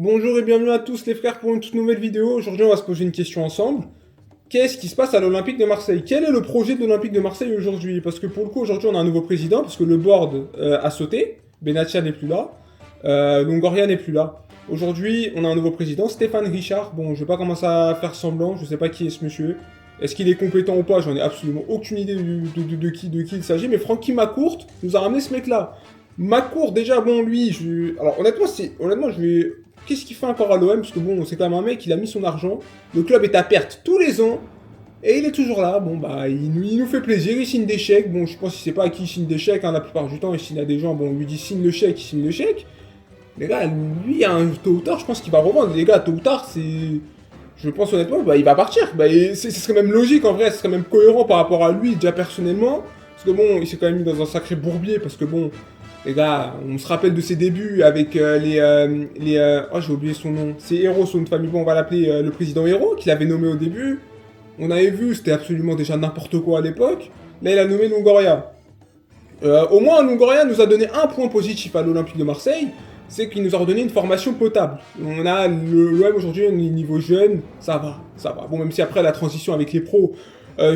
Bonjour et bienvenue à tous les frères pour une toute nouvelle vidéo. Aujourd'hui, on va se poser une question ensemble. Qu'est-ce qui se passe à l'Olympique de Marseille? Quel est le projet de l'Olympique de Marseille aujourd'hui? Parce que pour le coup, aujourd'hui, on a un nouveau président, parce que le board a sauté. Benatia n'est plus là. Longoria n'est plus là. Aujourd'hui, on a un nouveau président, Stéphane Richard. Bon, je vais pas commencer à faire semblant, je sais pas qui est ce monsieur. Est-ce qu'il est compétent ou pas? J'en ai absolument aucune idée de qui il s'agit. Mais Francky McCourt nous a ramené ce mec-là. McCourt, déjà, bon, lui, alors honnêtement, je vais. Qu'est-ce qu'il fait encore à l'OM? Parce que bon, c'est quand même un mec, il a mis son argent. Le club est à perte tous les ans. Et il est toujours là. Bon, bah, il nous fait plaisir. Il signe des chèques. Bon, je pense qu'il sait pas à qui il signe des chèques. Hein, la plupart du temps, il signe à des gens. Bon, on lui dit signe le chèque, il signe le chèque. Les gars, lui, tôt ou tard, je pense qu'il va revendre. Les gars, tôt ou tard, c'est. Je pense honnêtement, bah, il va partir. Bah, ce serait même logique en vrai. Ce serait même cohérent par rapport à lui, déjà personnellement. Parce que bon, il s'est quand même mis dans un sacré bourbier. Parce que bon, les gars, on se rappelle de ses débuts avec oh, j'ai oublié son nom. C'est Héros, son nom de famille. Bon, on va l'appeler le président Héros, qu'il avait nommé au début. On avait vu, c'était absolument déjà n'importe quoi à l'époque. Là, il a nommé Longoria. Au moins, Longoria nous a donné un point positif à l'Olympique de Marseille, c'est qu'il nous a redonné une formation potable. On a l'OM aujourd'hui, au niveau jeune, ça va, ça va. Bon, même si après la transition avec les pros,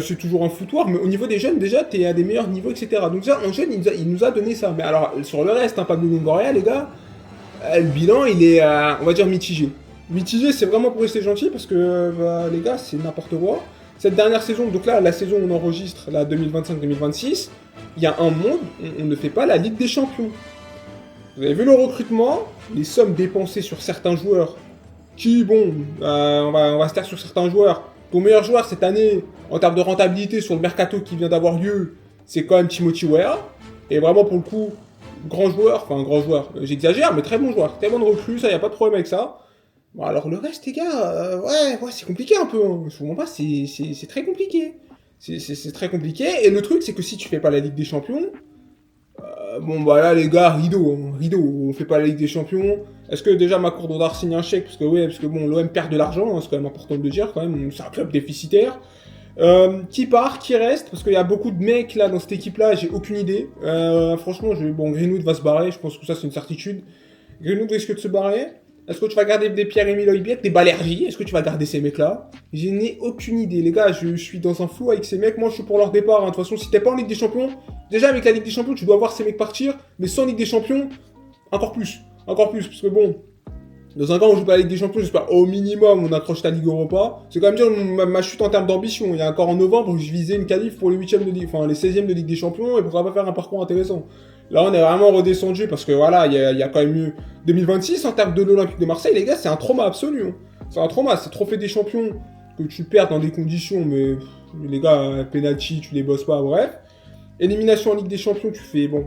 c'est toujours un foutoir, mais au niveau des jeunes, déjà, t'es à des meilleurs niveaux, etc. Donc ça, en jeune, il nous a donné ça. Mais alors, sur le reste, hein, Pablo Longoria, les gars, le bilan, il est, on va dire, mitigé. Mitigé, c'est vraiment pour rester gentil, parce que, bah, les gars, c'est n'importe quoi. Cette dernière saison, donc là, la saison où on enregistre, la 2025-2026, il y a un monde, on ne fait pas la Ligue des Champions. Vous avez vu le recrutement, les sommes dépensées sur certains joueurs, qui, bon, on va se taire sur certains joueurs. Ton meilleur joueur cette année, en termes de rentabilité sur le mercato qui vient d'avoir lieu, c'est quand même Timothy Weah. Et vraiment, pour le coup, grand joueur, j'exagère, mais très bon joueur, très bonne recrue, ça, y a pas de problème avec ça. Bon, alors le reste, les gars, ouais, c'est compliqué un peu. Hein. Je vous mens pas, c'est très compliqué. C'est très compliqué. Et le truc, c'est que si tu fais pas la Ligue des Champions, bon, bah là, les gars, rideau, on fait pas la Ligue des Champions. Est-ce que déjà Macron doit signer un chèque? Parce que, ouais, parce que bon, l'OM perd de l'argent, hein, c'est quand même important de le dire, quand même, c'est un club déficitaire. Qui part, qui reste? Parce qu'il y a beaucoup de mecs là dans cette équipe-là, j'ai aucune idée. Franchement, bon, Greenwood va se barrer, je pense que ça c'est une certitude. Greenwood risque de se barrer. Est-ce que tu vas garder des Pierre-Emile Højbjerg, des Balerji? Est-ce que tu vas garder ces mecs-là? Je n'ai aucune idée, les gars. Je suis dans un flou avec ces mecs. Moi, je suis pour leur départ. Hein. De toute façon, si t'es pas en Ligue des Champions, déjà avec la Ligue des Champions, tu dois voir ces mecs partir. Mais sans Ligue des Champions, encore plus. Encore plus. Parce que bon, dans un cas, on joue pas la Ligue des Champions. J'espère au minimum, on accroche la Ligue Europa. C'est quand même dire ma chute en termes d'ambition. Il y a encore en novembre, je visais une qualif pour les 8e de Ligue, enfin les 16e de Ligue des Champions. Et pourquoi pas faire un parcours intéressant. Là, on est vraiment redescendu parce que voilà, il y a quand même eu 2026 en termes de l'Olympique de Marseille, les gars, c'est un trauma absolu. Hein. C'est un trauma, c'est trophée des champions que tu perds dans des conditions, mais les gars, penalty, tu les bosses pas, bref. Élimination en Ligue des Champions, tu fais bon.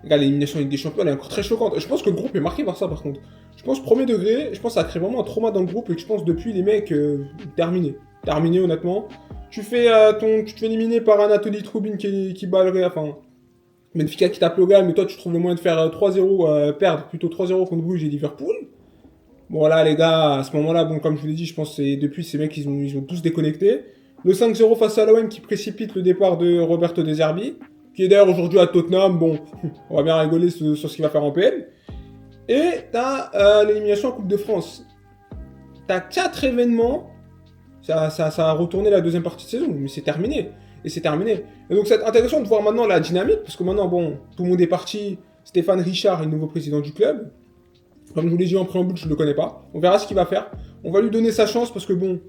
Les gars, l'élimination en Ligue des Champions, elle est encore très choquante. Je pense que le groupe est marqué par ça, par contre. Je pense premier degré, je pense que ça crée vraiment un trauma dans le groupe et que je pense depuis les mecs terminé. Terminé, honnêtement. Tu te fais éliminer par Anatoly Troubine qui bat le Real, enfin. Benfica qui tape le Real, mais toi tu trouves le moyen de faire 3-0, perdre plutôt 3-0 contre Bruges et Liverpool. Bon là les gars, à ce moment-là, bon comme je vous l'ai dit, je pense que c'est depuis ces mecs ils ont tous déconnecté. Le 5-0 face à l'OM qui précipite le départ de Roberto De Zerbi, qui est d'ailleurs aujourd'hui à Tottenham, bon, on va bien rigoler sur ce qu'il va faire en PL. Et t'as l'élimination en Coupe de France. T'as 4 événements, ça a retourné la deuxième partie de saison, mais c'est terminé. Et c'est terminé. Et donc c'est intéressant de voir maintenant la dynamique, parce que maintenant, bon, tout le monde est parti. Stéphane Richard est le nouveau président du club. Comme je vous l'ai dit en préambule, je ne le connais pas. On verra ce qu'il va faire. On va lui donner sa chance, parce que bon,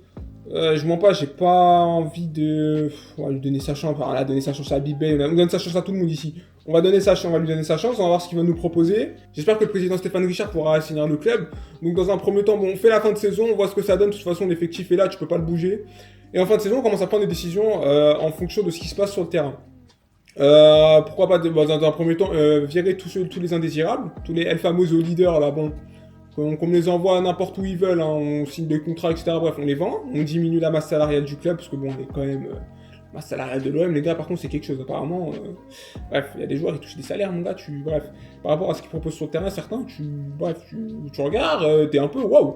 je mens pas, j'ai pas envie de... On va lui donner sa chance, enfin, là, donner sa chance à Bibé, on donne sa chance à tout le monde ici. On va lui donner sa chance, on va voir ce qu'il va nous proposer. J'espère que le président Stéphane Richard pourra signer le club. Donc dans un premier temps, bon, on fait la fin de saison, on voit ce que ça donne. De toute façon, l'effectif est là, tu peux pas le bouger. Et en fin de saison, on commence à prendre des décisions en fonction de ce qui se passe sur le terrain. Pourquoi pas, dans un premier temps, virer tous les indésirables, tous les El Famoso leaders, là, bon, qu'on me les envoie n'importe où ils veulent, hein, on signe des contrats, etc. Bref, on les vend, on diminue la masse salariale du club, parce que bon, on est quand même... masse salariale de l'OM, les gars, par contre, c'est quelque chose, apparemment. Bref, il y a des joueurs qui touchent des salaires, mon gars, bref, par rapport à ce qu'ils proposent sur le terrain, certains, tu regardes, t'es un peu, waouh.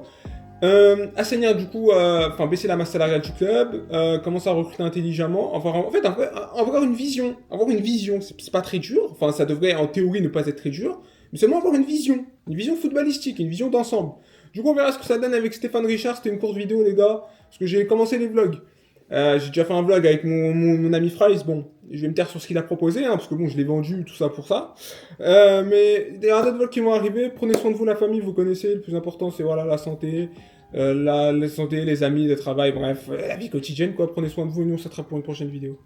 Assainir du coup, baisser la masse salariale du club, commencer à recruter intelligemment, avoir une vision, c'est pas très dur, enfin ça devrait en théorie ne pas être très dur, mais seulement avoir une vision footballistique, une vision d'ensemble. Du coup, on verra ce que ça donne avec Stéphane Richard. C'était une courte vidéo, les gars, parce que j'ai commencé les vlogs. J'ai déjà fait un vlog avec mon ami Fries. Bon, je vais me taire sur ce qu'il a proposé, hein, parce que bon, je l'ai vendu, tout ça pour ça. Mais il y a d'autres vlogs qui vont arriver. Prenez soin de vous, la famille, vous connaissez. Le plus important, c'est voilà, la santé. La santé, les amis, le travail, bref, la vie quotidienne, quoi. Prenez soin de vous et nous, on se retrouve pour une prochaine vidéo.